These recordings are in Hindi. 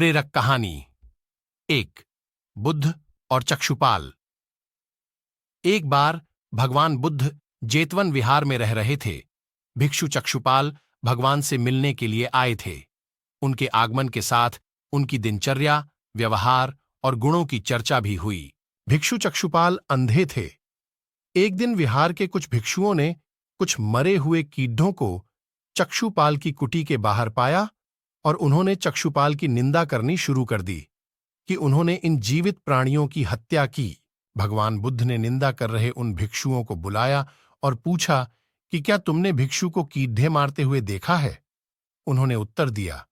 प्रेरक कहानी। 1. बुद्ध और चक्षुपाल। एक बार भगवान बुद्ध जेतवन विहार में रह रहे थे। भिक्षु चक्षुपाल भगवान से मिलने के लिए आए थे। उनके आगमन के साथ उनकी दिनचर्या, व्यवहार और गुणों की चर्चा भी हुई। भिक्षु चक्षुपाल अंधे थे। एक दिन विहार के कुछ भिक्षुओं ने कुछ मरे हुए कीड़ों को चक्षुपाल की कुटी के बाहर पाया और उन्होंने चक्षुपाल की निंदा करनी शुरू कर दी कि उन्होंने इन जीवित प्राणियों की हत्या की। भगवान बुद्ध ने निंदा कर रहे उन भिक्षुओं को बुलाया और पूछा कि क्या तुमने भिक्षु को कीड़े मारते हुए देखा है? उन्होंने उत्तर दिया,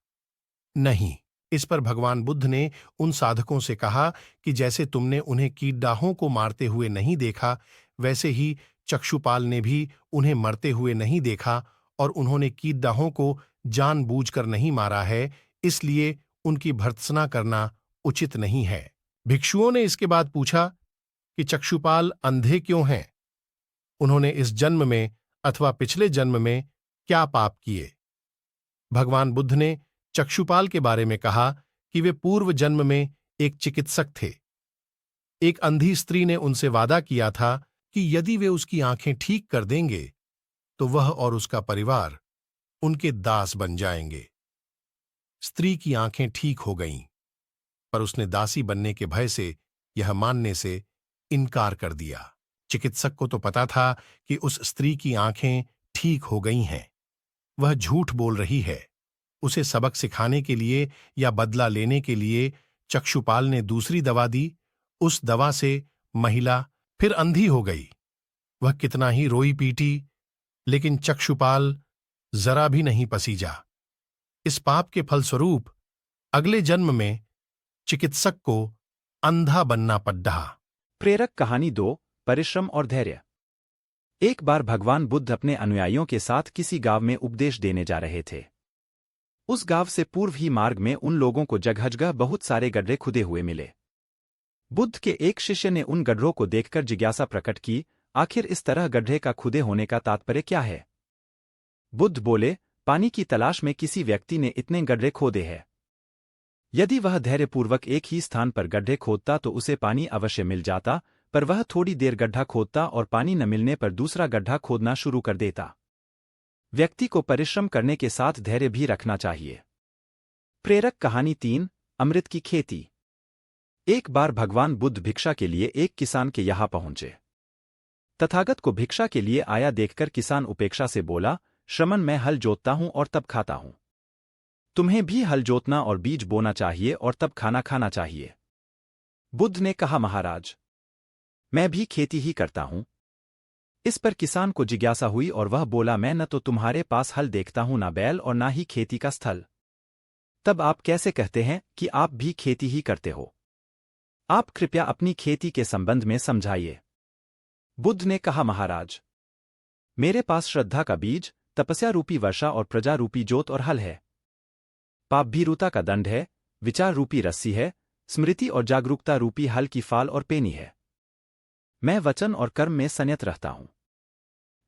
नहीं। इस पर भगवान बुद्ध ने उन साधकों से कहा कि जैसे तुमने उन्हें कीड़ों को मारते हुए नहीं देखा, वैसे ही चक्षुपाल ने भी उन्हें मरते हुए नहीं देखा और उन्होंने कीड़ों को जानबूझकर नहीं मारा है, इसलिए उनकी भर्त्सना करना उचित नहीं है। भिक्षुओं ने इसके बाद पूछा कि चक्षुपाल अंधे क्यों हैं? उन्होंने इस जन्म में अथवा पिछले जन्म में क्या पाप किए? भगवान बुद्ध ने चक्षुपाल के बारे में कहा कि वे पूर्व जन्म में एक चिकित्सक थे। एक अंधी स्त्री ने उनसे वादा किया था कि यदि वे उसकी आंखें ठीक कर देंगे तो वह और उसका परिवार उनके दास बन जाएंगे। स्त्री की आंखें ठीक हो गईं, पर उसने दासी बनने के भय से यह मानने से इनकार कर दिया। चिकित्सक को तो पता था कि उस स्त्री की आंखें ठीक हो गई हैं। वह झूठ बोल रही है। उसे सबक सिखाने के लिए या बदला लेने के लिए चक्षुपाल ने दूसरी दवा दी। उस दवा से महिला फिर अंधी हो गई। वह कितना ही रोई पीटी, लेकिन चक्षुपाल जरा भी नहीं पसीजा। इस पाप के फलस्वरूप अगले जन्म में चिकित्सक को अंधा बनना पड़ा। प्रेरक कहानी 2, परिश्रम और धैर्य। एक बार भगवान बुद्ध अपने अनुयायियों के साथ किसी गांव में उपदेश देने जा रहे थे। उस गांव से पूर्व ही मार्ग में उन लोगों को जगह-जगह बहुत सारे गड्ढे खुदे हुए मिले। बुद्ध के एक शिष्य ने उन गड्ढों को देखकर जिज्ञासा प्रकट की, आखिर इस तरह गड्ढे का खुदे होने का तात्पर्य क्या है? बुद्ध बोले, पानी की तलाश में किसी व्यक्ति ने इतने गड्ढे खोदे हैं। यदि वह धैर्यपूर्वक एक ही स्थान पर गड्ढे खोदता तो उसे पानी अवश्य मिल जाता, पर वह थोड़ी देर गड्ढा खोदता और पानी न मिलने पर दूसरा गड्ढा खोदना शुरू कर देता। व्यक्ति को परिश्रम करने के साथ धैर्य भी रखना चाहिए। प्रेरक कहानी 3, अमृत की खेती। एक बार भगवान बुद्ध भिक्षा के लिए एक किसान के यहाँ पहुंचे। तथागत को भिक्षा के लिए आया देखकर किसान उपेक्षा से बोला, श्रमण मैं हल जोतता हूं और तब खाता हूं। तुम्हें भी हल जोतना और बीज बोना चाहिए और तब खाना खाना चाहिए। बुद्ध ने कहा, महाराज, मैं भी खेती ही करता हूं। इस पर किसान को जिज्ञासा हुई और वह बोला, मैं न तो तुम्हारे पास हल देखता हूं, ना बैल और ना ही खेती का स्थल। तब आप कैसे कहते हैं कि आप भी खेती ही करते हो? आप कृपया अपनी खेती के संबंध में समझाइए। बुद्ध ने कहा, महाराज, मेरे पास श्रद्धा का बीज, तपस्या रूपी वर्षा और प्रजा रूपी जोत और हल है। पाप भीरुता का दंड है, विचार रूपी रस्सी है, स्मृति और जागरूकता रूपी हल की फाल और पेनी है। मैं वचन और कर्म में संयत रहता हूं।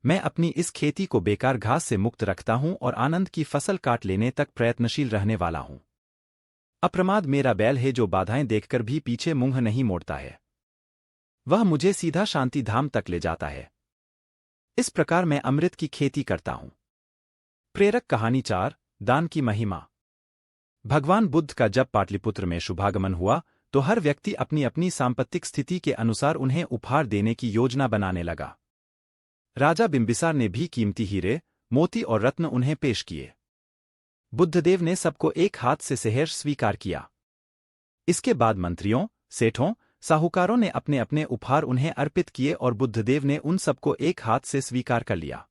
मैं अपनी इस खेती को बेकार घास से मुक्त रखता हूं और आनंद की फसल काट लेने तक प्रयत्नशील रहने वाला हूं। अप्रमाद मेरा बैल है जो बाधाएं देखकर भी पीछे मुंह नहीं मोड़ता है। वह मुझे सीधा शांति धाम तक ले जाता है। इस प्रकार मैं अमृत की खेती करता हूं। प्रेरक कहानी 4, दान की महिमा। भगवान बुद्ध का जब पाटलिपुत्र में शुभागमन हुआ तो हर व्यक्ति अपनी अपनी सांपत्तिक स्थिति के अनुसार उन्हें उपहार देने की योजना बनाने लगा। राजा बिंबिसार ने भी कीमती हीरे, मोती और रत्न उन्हें पेश किए। बुद्धदेव ने सबको एक हाथ से सहर्ष स्वीकार किया। इसके बाद मंत्रियों, सेठों, साहूकारों ने अपने अपने उपहार उन्हें अर्पित किए और बुद्धदेव ने उन सबको एक हाथ से स्वीकार कर लिया।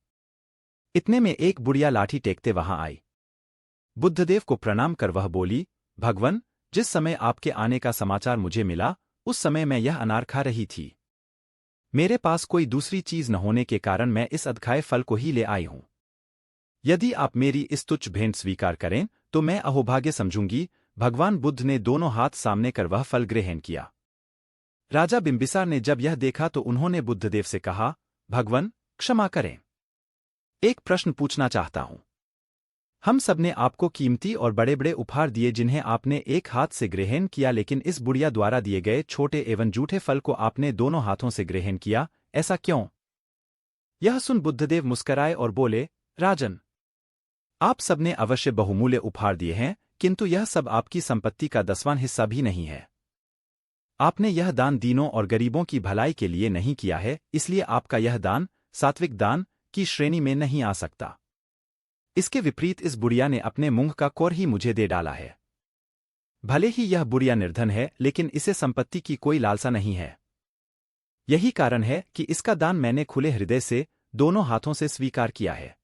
इतने में एक बुढ़िया लाठी टेकते वहां आई। बुद्धदेव को प्रणाम कर वह बोली, भगवन, जिस समय आपके आने का समाचार मुझे मिला उस समय मैं यह अनार खा रही थी। मेरे पास कोई दूसरी चीज न होने के कारण मैं इस अधखाए फल को ही ले आई हूं। यदि आप मेरी इस तुच्छ भेंट स्वीकार करें तो मैं अहोभाग्य समझूंगी। भगवान बुद्ध ने दोनों हाथ सामने कर वह फल ग्रहण किया। राजा बिंबिसार ने जब यह देखा तो उन्होंने बुद्धदेव से कहा, भगवन, क्षमा करें, एक प्रश्न पूछना चाहता हूं। हम सबने आपको कीमती और बड़े बड़े उपहार दिए जिन्हें आपने एक हाथ से ग्रहण किया, लेकिन इस बुढ़िया द्वारा दिए गए छोटे एवं जूठे फल को आपने दोनों हाथों से ग्रहण किया, ऐसा क्यों? यह सुन बुद्धदेव मुस्कराए और बोले, राजन, आप सबने अवश्य बहुमूल्य उपहार दिए हैं, किंतु यह सब आपकी संपत्ति का 10वां हिस्सा भी नहीं है। आपने यह दान दीनों और गरीबों की भलाई के लिए नहीं किया है, इसलिए आपका यह दान सात्विक दान की श्रेणी में नहीं आ सकता। इसके विपरीत इस बुढ़िया ने अपने मुंह का कोर ही मुझे दे डाला है। भले ही यह बुढ़िया निर्धन है, लेकिन इसे संपत्ति की कोई लालसा नहीं है। यही कारण है कि इसका दान मैंने खुले हृदय से दोनों हाथों से स्वीकार किया है।